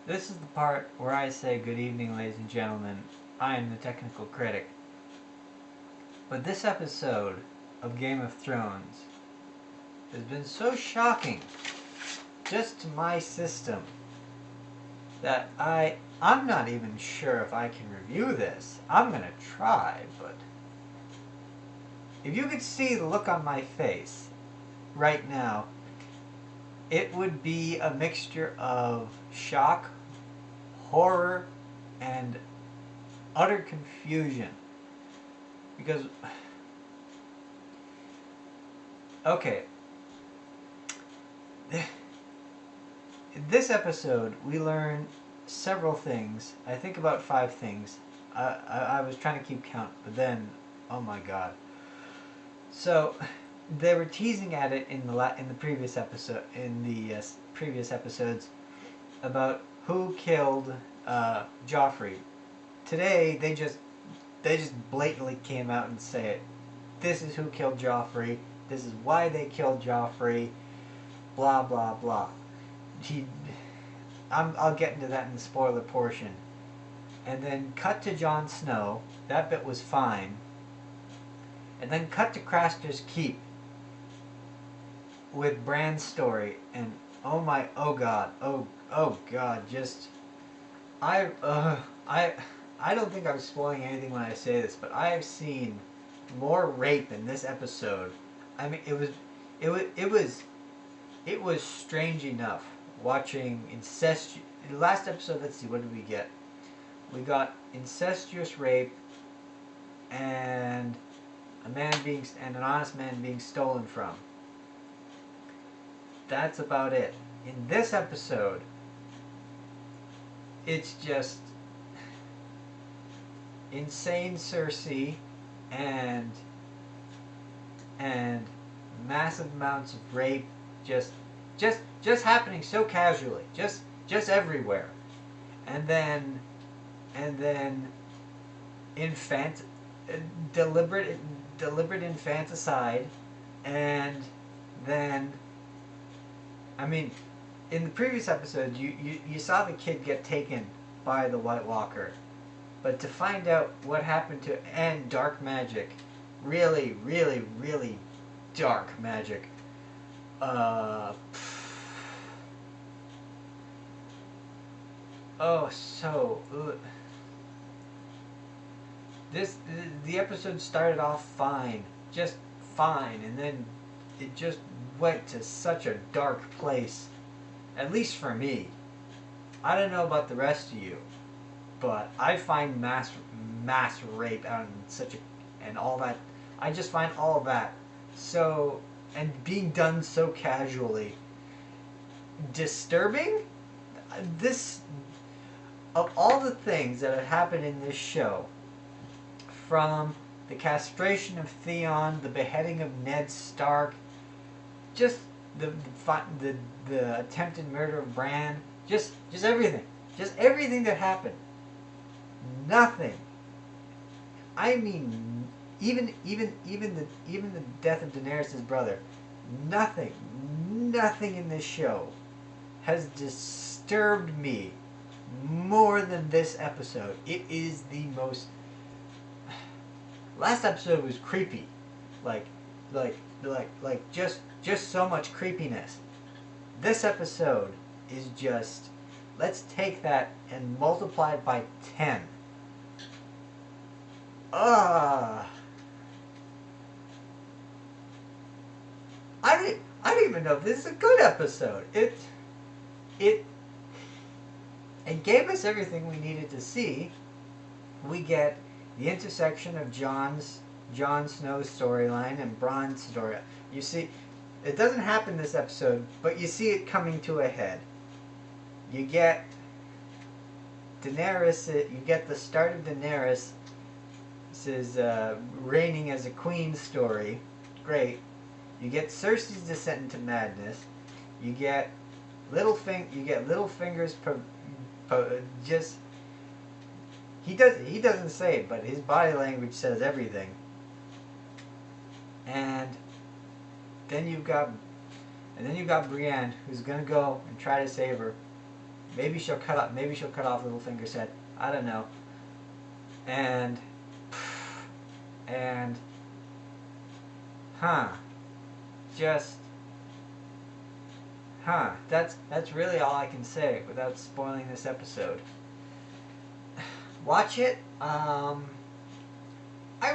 This is the part where I say good evening, ladies and gentlemen. I am the technical critic. But this episode of Game of Thrones has been so shocking just to my system that I'm not even sure if I can review this. I'm gonna try, but if you could see the look on my face right now, it would be a mixture of shock, horror, and utter confusion. Because, okay, in this episode we learn several things. I think about 5 things. I was trying to keep count, but then, oh my god. So, they were teasing at it in the previous episode, previous episodes, about who killed Joffrey. Today they just blatantly came out and say it. This is who killed Joffrey. This is why they killed Joffrey. Blah blah blah. I'll get into that in the spoiler portion. And then cut to Jon Snow. That bit was fine. And then cut to Craster's Keep with Bran's story, and oh god, just I don't think I'm spoiling anything when I say this, but I have seen more rape in this episode. I mean, it was strange enough watching incestuous. In the last episode, let's see, what did we get? We got incestuous rape and an honest man being stolen from. That's about it. In this episode, it's just insane Cersei and massive amounts of rape just happening so casually, just everywhere. And then deliberate infanticide, and then, I mean, in the previous episode, you saw the kid get taken by the White Walker, but to find out what happened to, and dark magic, really dark magic. The episode started off fine, just fine, and then it just went to such a dark place. At least for me. I don't know about the rest of you, but I find mass rape and and all that. I just find all of that so, and being done so casually, disturbing. This, of all the things that have happened in this show, from the castration of Theon, the beheading of Ned Stark, just the attempted murder of Bran, just everything that happened. Nothing. I mean, even the death of Daenerys' brother. Nothing in this show has disturbed me more than this episode. It is the most. Last episode was creepy, like just so much creepiness. This episode is just, let's take that and multiply it by 10. I don't even know if this is a good episode. It gave us everything we needed to see. We get the intersection of Jon Snow's storyline and Bronn's story. You see, it doesn't happen this episode, but you see it coming to a head. You get Daenerys. You get the start of Daenerys. This is reigning as a queen story. Great. You get Cersei's descent into madness. You get Littlefinger's just. He doesn't say it, but his body language says everything. And then you've got Brienne, who's gonna go and try to save her. Maybe she'll cut off Littlefinger's head. I don't know. And huh. Just that's really all I can say without spoiling this episode. Watch it. I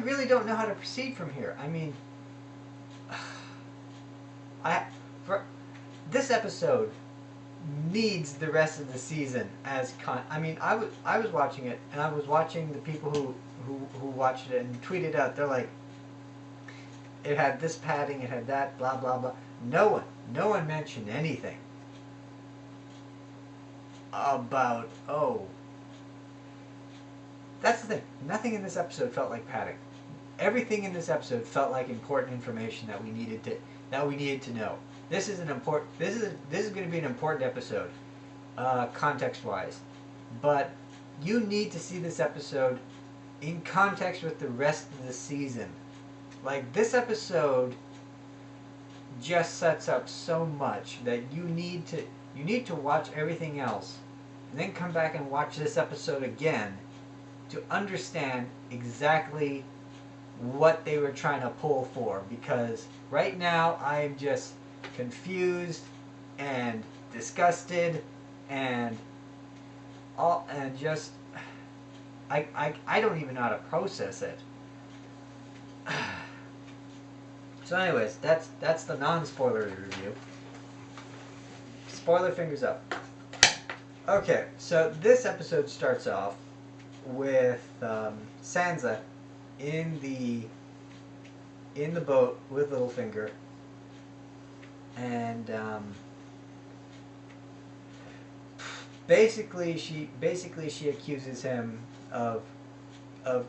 really don't know how to proceed from here. I mean, this episode needs the rest of the season as I mean, I was watching it, and I was watching the people who watched it and tweeted out. They're like, it had this padding, it had that, blah blah blah. No one mentioned anything about, that's the thing. Nothing in this episode felt like padding. Everything in this episode felt like important information that we needed to know. This is going to be an important episode, context-wise. But you need to see this episode in context with the rest of the season. Like, this episode just sets up so much that you need to watch everything else and then come back and watch this episode again to understand exactly what they were trying to pull for, because right now I'm just confused and disgusted and just I don't even know how to process it. So anyways, that's the non-spoiler review. Spoiler fingers up. Okay, so this episode starts off with Sansa in the boat with Littlefinger, and basically she accuses him of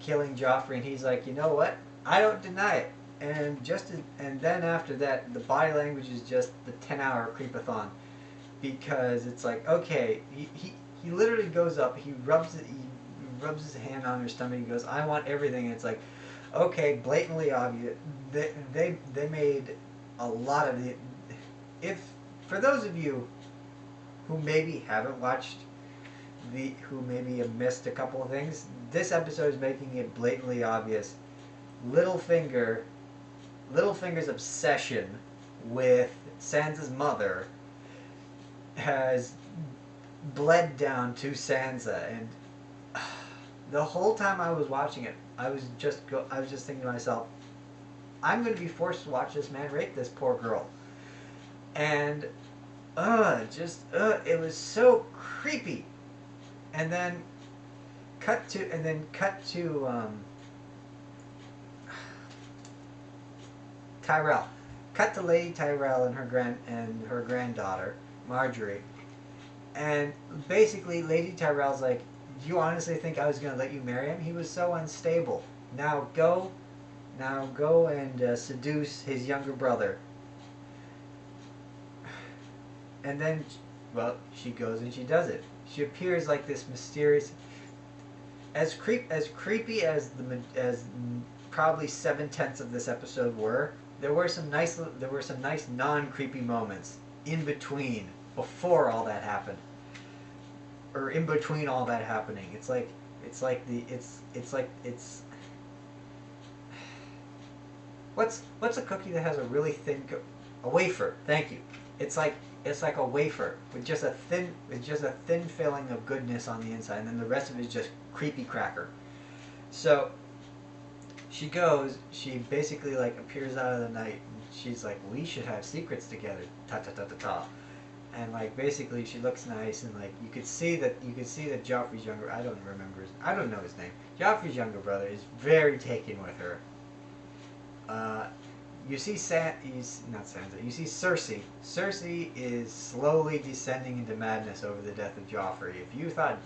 killing Joffrey, and he's like, you know what? I don't deny it. And then after that, the body language is just the 10-hour creepathon, because it's like, okay, he literally goes up, he rubs his hand on her stomach, he goes, I want everything. And it's like, okay, blatantly obvious. They made a lot of the. If for those of you who maybe haven't watched who maybe have missed a couple of things, this episode is making it blatantly obvious. Littlefinger's obsession with Sansa's mother has bled down to Sansa, and the whole time I was watching it, I was just thinking to myself, I'm going to be forced to watch this man rape this poor girl. And it was so creepy. And then cut to Tyrell. Cut to Lady Tyrell and her granddaughter, Marjorie. And basically Lady Tyrell's like, do you honestly think I was going to let you marry him? He was so unstable. Now go and seduce his younger brother. And then, well, she goes and she does it. She appears like this mysterious, as creepy as probably 7/10 of this episode were. There were some nice non-creepy moments in between, before all that happened, or in between all that happening. It's what's a cookie that has a really thin a wafer? Thank you. It's like a wafer with just a thin filling of goodness on the inside, and then the rest of it is just creepy cracker. So she basically like appears out of the night, and she's like, we should have secrets together, ta ta ta ta ta. And like basically she looks nice, and like you could see that Joffrey's younger, I don't know his name. Joffrey's younger brother is very taken with her. You see You see Cersei. Cersei is slowly descending into madness over the death of Joffrey. If you thought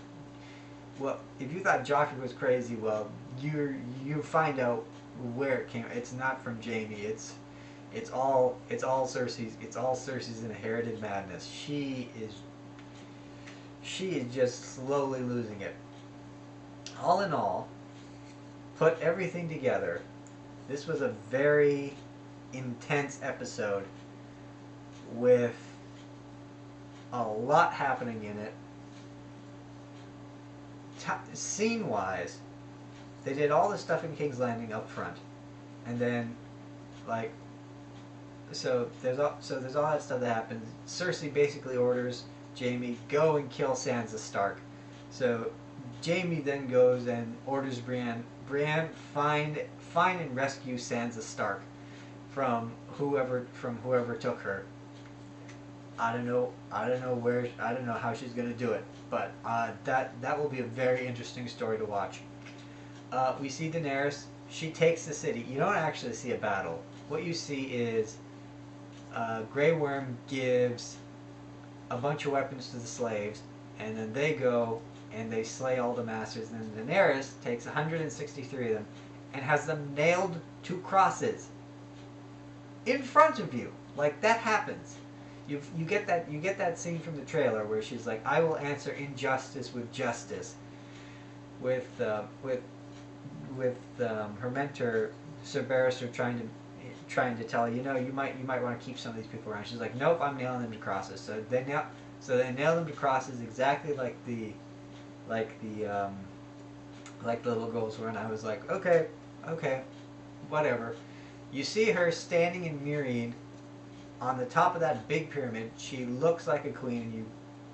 Joffrey was crazy, well, you find out where it came. It's not from Jamie. It's all Cersei's. It's all Cersei's inherited madness. She is just slowly losing it. All in all, put everything together, this was a very intense episode with a lot happening in it, scene-wise, they did all the stuff in King's Landing up front, and then, like, there's all that stuff that happens. Cersei basically orders Jaime, go and kill Sansa Stark. So Jaime then goes and orders Brianne, find and rescue Sansa Stark from whoever took her. I don't know how she's gonna do it, but that will be a very interesting story to watch. We see Daenerys. She takes the city. You don't actually see a battle. What you see is Grey Worm gives a bunch of weapons to the slaves, and then they go and they slay all the masters, and then Daenerys takes 163 of them and has them nailed to crosses in front of you. Like, that happens. You get that scene from the trailer where she's like, I will answer injustice with justice, with her mentor Sir Barrister trying to tell her, you might want to keep some of these people around. She's like, nope, I'm nailing them to crosses. So they nail them to crosses exactly like the little girls were, and I was like, okay, whatever. You see her standing in Meereen on the top of that big pyramid. She looks like a queen, and you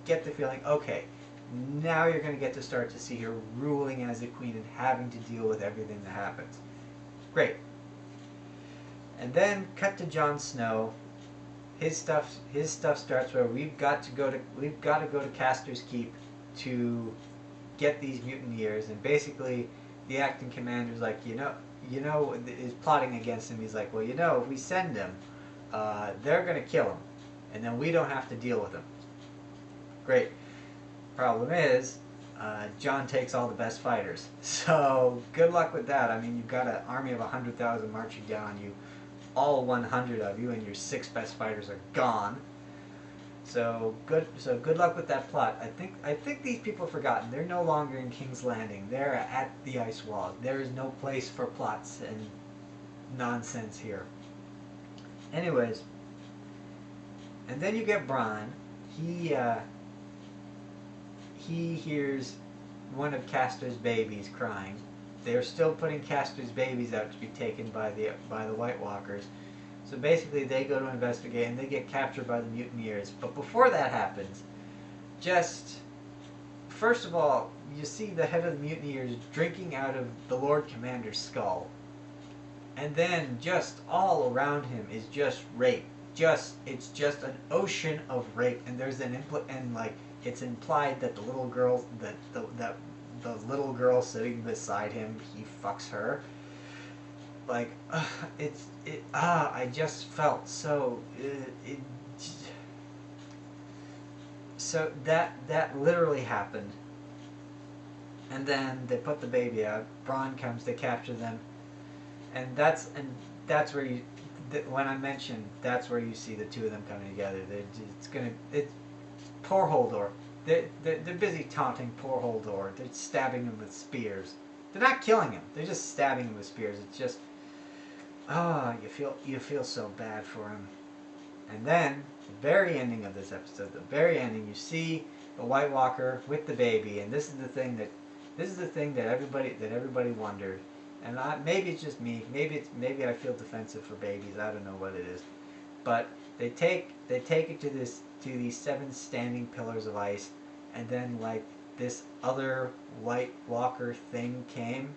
get the feeling, okay, now you're going to get to start to see her ruling as a queen and having to deal with everything that happens. Great. And then cut to Jon Snow. His stuff starts where we've got to go to Caster's Keep to get these mutineers, and basically the acting commander's like, is plotting against him. He's like, well, if we send him, they're gonna kill him, and then we don't have to deal with him. Great. Problem is, Jon takes all the best fighters. So good luck with that. I mean, you've got an army of 100,000 marching down on you. All 100 of you, and your 6 best fighters are gone. So good luck with that plot. I think these people have forgotten. They're no longer in King's Landing. They're at the Ice Wall. There is no place for plots and nonsense here. Anyways, and then you get Bronn. He hears one of Caster's babies crying. They're still putting Caster's babies out to be taken by the White Walkers. So basically they go to investigate, and they get captured by the mutineers. But before that happens, first of all, you see the head of the mutineers drinking out of the Lord Commander's skull. And then just all around him is just rape. It's just an ocean of rape, and there's it's implied that the little girl the little girl sitting beside him, he fucks her. Like, I just felt so so that literally happened. And then they put the baby out. Bronn comes, they capture them, and that's where when I mentioned that's where you see the two of them coming together. It's poor Holdor. They're busy taunting poor Holdor. They're stabbing him with spears. They're not killing him. They're just stabbing him with spears. It's just, you feel so bad for him. And then the very ending of this episode, you see the White Walker with the baby, and this is the thing that everybody wondered. And maybe it's just me. Maybe I feel defensive for babies. I don't know what it is. But they take it to these 7 standing pillars of ice, and then this other White Walker thing came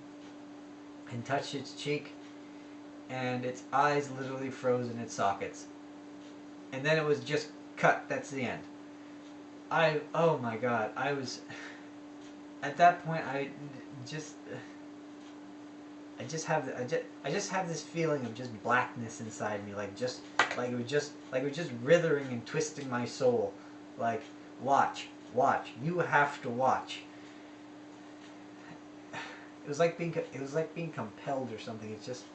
and touched its cheek, and its eyes literally froze in its sockets. And then it was just cut. That's the end. Oh my God, I was at that point. I just have this feeling of just blackness inside me, like it was just writhing and twisting my soul. Like, watch, you have to watch. It was like being compelled or something. It's just.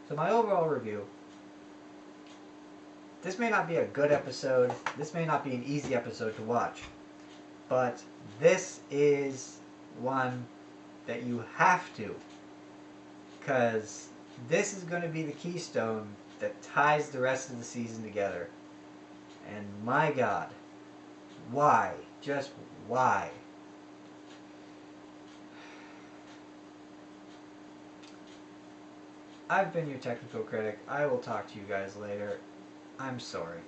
So my overall review. This may not be a good episode. This may not be an easy episode to watch, but this is one that you have to, because this is going to be the keystone that ties the rest of the season together. And my God, why? Just why? I've been your technical critic. I will talk to you guys later. I'm sorry.